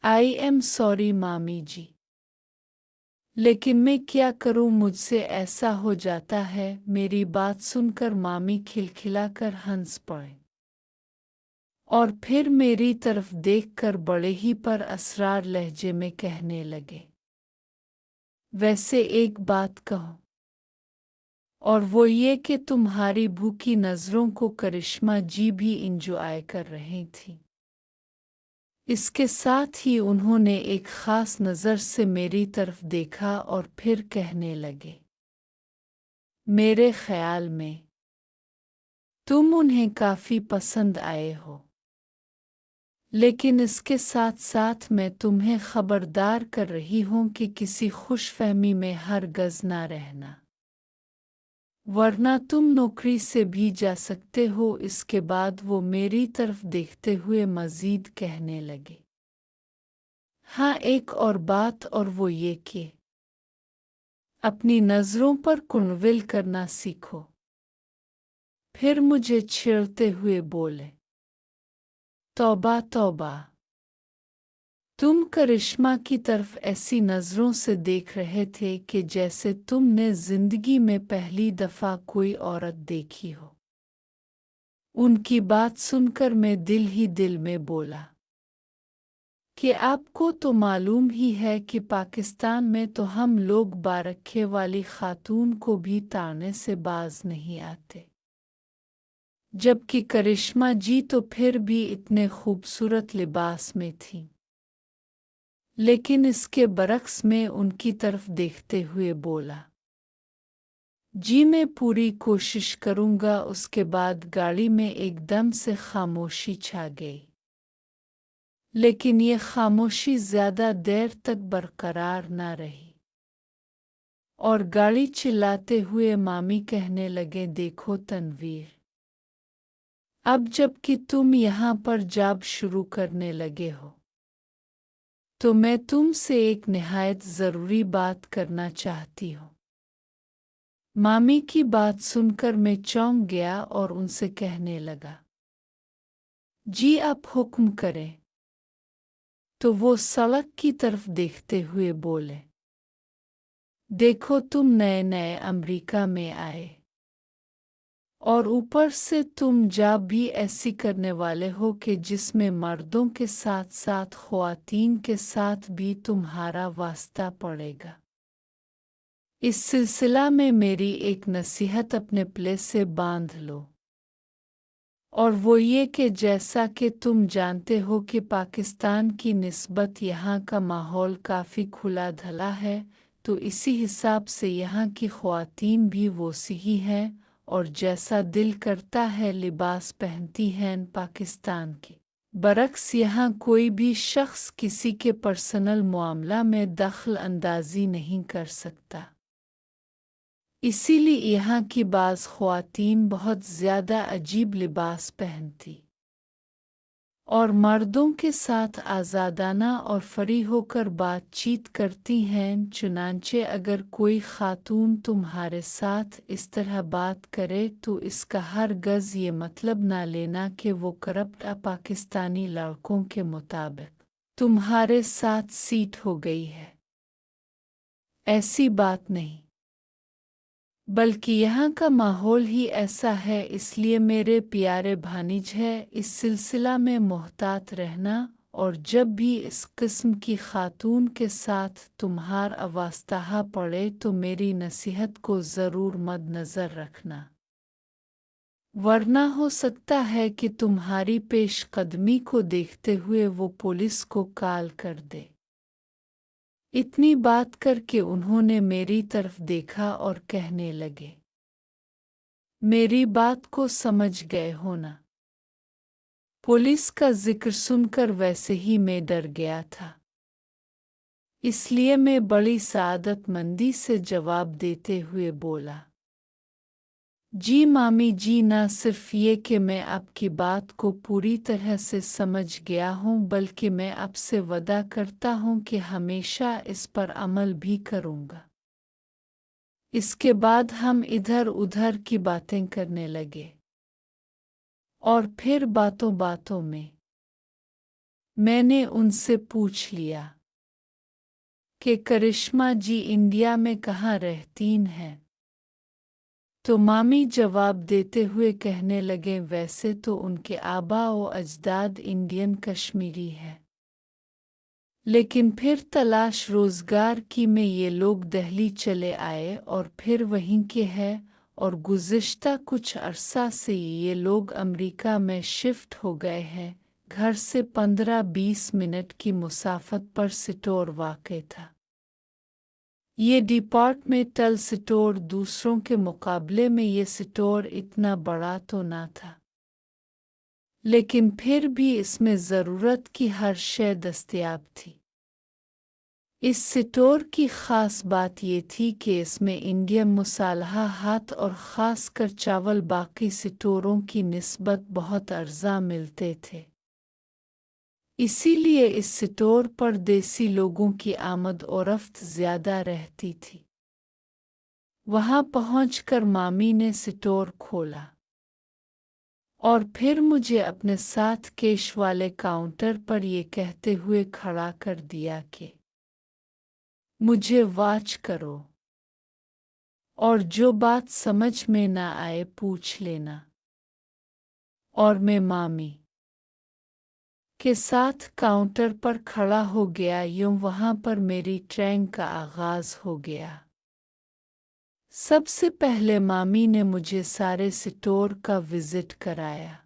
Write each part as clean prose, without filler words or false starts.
I am sorry मामी जी, लेकिन मैं क्या करूं, मुझसे ऐसा हो जाता है। मेरी बात सुनकर मामी खिलखिलाकर हंस पड़े और फिर मेरी तरफ देखकर बड़े ही पर असरार लहजे में कहने लगे, वैसे एक बात कहो, और वो ये कि तुम्हारी भूखी नज़रों को करिश्मा जी भी इंजॉय कर रही थी। इसके साथ ही उन्होंने एक ख़ास नज़र से मेरी तरफ देखा और फिर कहने लगे, मेरे ख़्याल में तुम उन्हें काफ़ी पसंद आए हो, लेकिन इसके साथ साथ मैं तुम्हें खबरदार कर रही हूं कि किसी खुशफहमी में हरगज़ ना रहना, वरना तुम नौकरी से भी जा सकते हो। इसके बाद वो मेरी तरफ देखते हुए मज़ीद कहने लगे, हाँ एक और बात, और वो ये कि अपनी नज़रों पर कुनविल करना सीखो। फिर मुझे छेड़ते हुए बोले, तौबा तौबा, तुम करिश्मा की तरफ ऐसी नज़रों से देख रहे थे कि जैसे तुमने जिंदगी में पहली दफ़ा कोई औरत देखी हो। उनकी बात सुनकर मैं दिल ही दिल में बोला कि आपको तो मालूम ही है कि पाकिस्तान में तो हम लोग बारखे वाली खातून को भी ताड़ने से बाज नहीं आते, जबकि करिश्मा जी तो फिर भी इतने खूबसूरत लिबास में थीं। लेकिन इसके बरक्स में उनकी तरफ देखते हुए बोला, जी मैं पूरी कोशिश करूंगा। उसके बाद गाड़ी में एकदम से खामोशी छा गई, लेकिन ये खामोशी ज़्यादा देर तक बरकरार न रही और गाड़ी चिल्लाते हुए मामी कहने लगे, देखो तनवीर, अब जबकि तुम यहाँ पर जॉब शुरू करने लगे हो तो मैं तुमसे एक निहायत ज़रूरी बात करना चाहती हूँ। मामी की बात सुनकर मैं चौंक गया और उनसे कहने लगा, जी आप हुक्म करें। तो वो सड़क की तरफ देखते हुए बोले, देखो तुम नए नए अमेरिका में आए और ऊपर से तुम जॉब भी ऐसी करने वाले हो कि जिसमें मर्दों के साथ साथ ख्वातीन के साथ भी तुम्हारा वास्ता पड़ेगा। इस सिलसिला में मेरी एक नसीहत अपने प्ले से बांध लो, और वो ये कि जैसा कि तुम जानते हो कि पाकिस्तान की निस्बत यहाँ का माहौल काफ़ी खुला धला है, तो इसी हिसाब से यहाँ की ख्वातीन भी वैसी ही हैं और जैसा दिल करता है लिबास पहनती हैं। पाकिस्तान के बरक्स यहाँ कोई भी शख्स किसी के पर्सनल मामला में दखल अंदाजी नहीं कर सकता। इसीलिए यहाँ की बाज़ ख्वातीन बहुत ज़्यादा अजीब लिबास पहनती और मर्दों के साथ आज़ादाना और फ्री होकर बातचीत करती हैं। चुनांचे अगर कोई खातून तुम्हारे साथ इस तरह बात करे तो इसका हरगज़ ये मतलब ना लेना कि वो करप्ट पाकिस्तानी लड़कों के मुताबिक तुम्हारे साथ सीट हो गई है। ऐसी बात नहीं, बल्कि यहाँ का माहौल ही ऐसा है। इसलिए मेरे प्यारे भानिज है, इस सिलसिला में मोहतात रहना, और जब भी इस किस्म की खातून के साथ तुम्हारा वास्ता पड़े तो मेरी नसीहत को ज़रूर मद्नज़र रखना, वरना हो सकता है कि तुम्हारी पेशकदमी को देखते हुए वो पुलिस को कॉल कर दे। इतनी बात करके उन्होंने मेरी तरफ देखा और कहने लगे, मेरी बात को समझ गए हो ना? पुलिस का जिक्र सुनकर वैसे ही मैं डर गया था, इसलिए मैं बड़ी सादतमंदी से जवाब देते हुए बोला, जी मामी जी, ना सिर्फ ये कि मैं आपकी बात को पूरी तरह से समझ गया हूँ, बल्कि मैं आपसे वादा करता हूँ कि हमेशा इस पर अमल भी करूँगा। इसके बाद हम इधर उधर की बातें करने लगे और फिर बातों बातों में मैंने उनसे पूछ लिया कि करिश्मा जी इंडिया में कहाँ रहती हैं। तो मामी जवाब देते हुए कहने लगे, वैसे तो उनके आबा व अजदाद इंडियन कश्मीरी है, लेकिन फिर तलाश रोज़गार की में ये लोग दिल्ली चले आए और फिर वहीं के हैं, और गुज़िश्ता कुछ अरसा से ये लोग अमेरिका में शिफ्ट हो गए हैं। घर से 15-20 मिनट की मुसाफत पर स्टोर वाक़ था। ये डिपार्टमेंटल स्टोर दूसरों के मुकाबले में ये स्टोर इतना बड़ा तो ना था, लेकिन फिर भी इसमें ज़रूरत की हर शय दस्तयाब थी। इस स्टोर की ख़ास बात ये थी कि इसमें इंडियन मसालहात और ख़ासकर चावल बाकी स्टोरों की निस्बत बहुत अर्ज़ा मिलते थे। इसीलिए इस स्टोर पर देसी लोगों की आमद और रफ्त ज़्यादा रहती थी। वहाँ पहुंचकर मामी ने स्टोर खोला और फिर मुझे अपने साथ कैश वाले काउंटर पर ये कहते हुए खड़ा कर दिया कि मुझे वॉच करो और जो बात समझ में ना आए पूछ लेना। और मैं मामी के साथ काउंटर पर खड़ा हो गया। यूं वहाँ पर मेरी ट्रेन का आगाज़ हो गया। सबसे पहले मामी ने मुझे सारे स्टोर का विज़िट कराया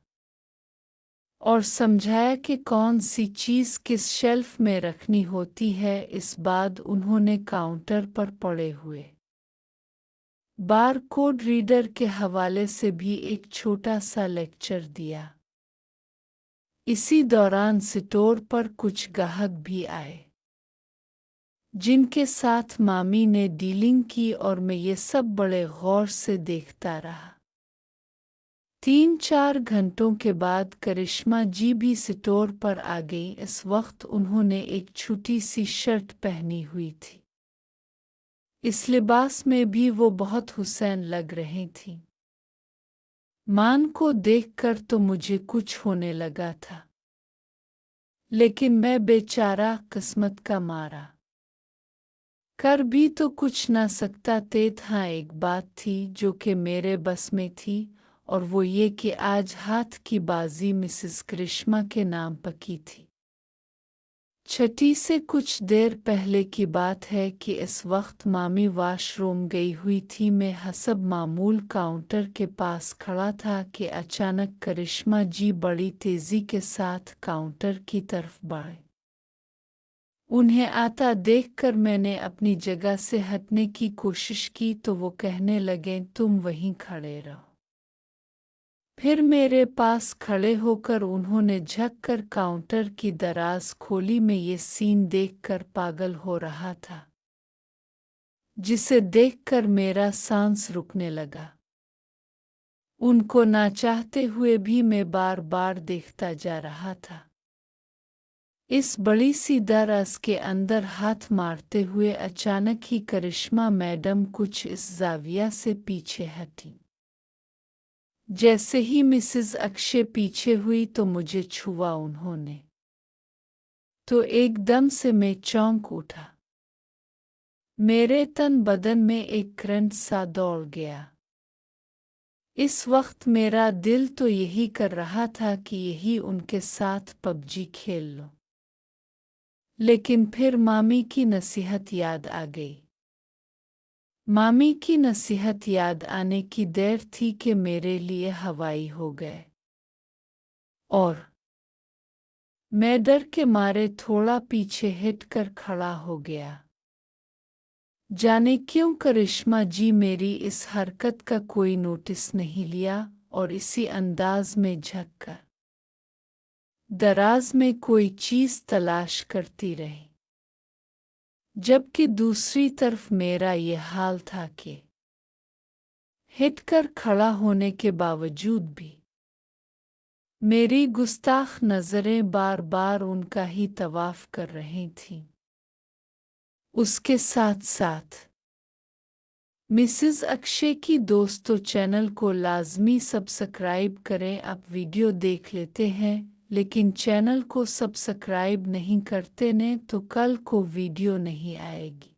और समझाया कि कौन सी चीज़ किस शेल्फ में रखनी होती है। इस बाद उन्होंने काउंटर पर पड़े हुए बार कोड रीडर के हवाले से भी एक छोटा सा लेक्चर दिया। इसी दौरान स्टोर पर कुछ ग्राहक भी आए जिनके साथ मामी ने डीलिंग की और मैं ये सब बड़े गौर से देखता रहा। 3-4 घंटों के बाद करिश्मा जी भी स्टोर पर आ गई। इस वक्त उन्होंने एक छोटी सी शर्ट पहनी हुई थी। इस लिबास में भी वो बहुत हुसैन लग रही थीं। मान को देखकर तो मुझे कुछ होने लगा था, लेकिन मैं बेचारा किस्मत का मारा कर भी तो कुछ ना सकता थे। हाँ, एक बात थी जो कि मेरे बस में थी, और वो ये कि आज हाथ की बाजी मिसेस करिश्मा के नाम पकी थी। छठी से कुछ देर पहले की बात है कि इस वक्त मामी वॉशरूम गई हुई थी। मैं हसब मामूल काउंटर के पास खड़ा था कि अचानक करिश्मा जी बड़ी तेज़ी के साथ काउंटर की तरफ बढ़े। उन्हें आता देखकर मैंने अपनी जगह से हटने की कोशिश की तो वो कहने लगे, तुम वहीं खड़े रहो। फिर मेरे पास खड़े होकर उन्होंने झुककर काउंटर की दराज खोली। मैं ये सीन देखकर पागल हो रहा था, जिसे देखकर मेरा सांस रुकने लगा। उनको ना चाहते हुए भी मैं बार बार देखता जा रहा था। इस बड़ी सी दराज के अंदर हाथ मारते हुए अचानक ही करिश्मा मैडम कुछ इस जाविया से पीछे हटी। जैसे ही मिसेस अक्षय पीछे हुई तो मुझे छुआ उन्होंने, तो एकदम से मैं चौंक उठा। मेरे तन बदन में एक करंट सा दौड़ गया। इस वक्त मेरा दिल तो यही कर रहा था कि यही उनके साथ पबजी खेल लो, लेकिन फिर मामी की नसीहत याद आ गई। मामी की नसीहत याद आने की देर थी कि मेरे लिए हवाई हो गए और मैं डर के मारे थोड़ा पीछे हटकर खड़ा हो गया। जाने क्यों करिश्मा जी मेरी इस हरकत का कोई नोटिस नहीं लिया और इसी अंदाज में झुककर दराज में कोई चीज़ तलाश करती रही, जबकि दूसरी तरफ मेरा ये हाल था कि हिटकर खड़ा होने के बावजूद भी मेरी गुस्ताख नज़रें बार बार उनका ही तवाफ कर रही थीं। उसके साथ साथ मिसेस अक्षय की दोस्तों, चैनल को लाजमी सब्सक्राइब करें। आप वीडियो देख लेते हैं, لیکن چینل کو سبسکرائب نہیں کرتے نے تو کل کو ویڈیو نہیں آئے گی۔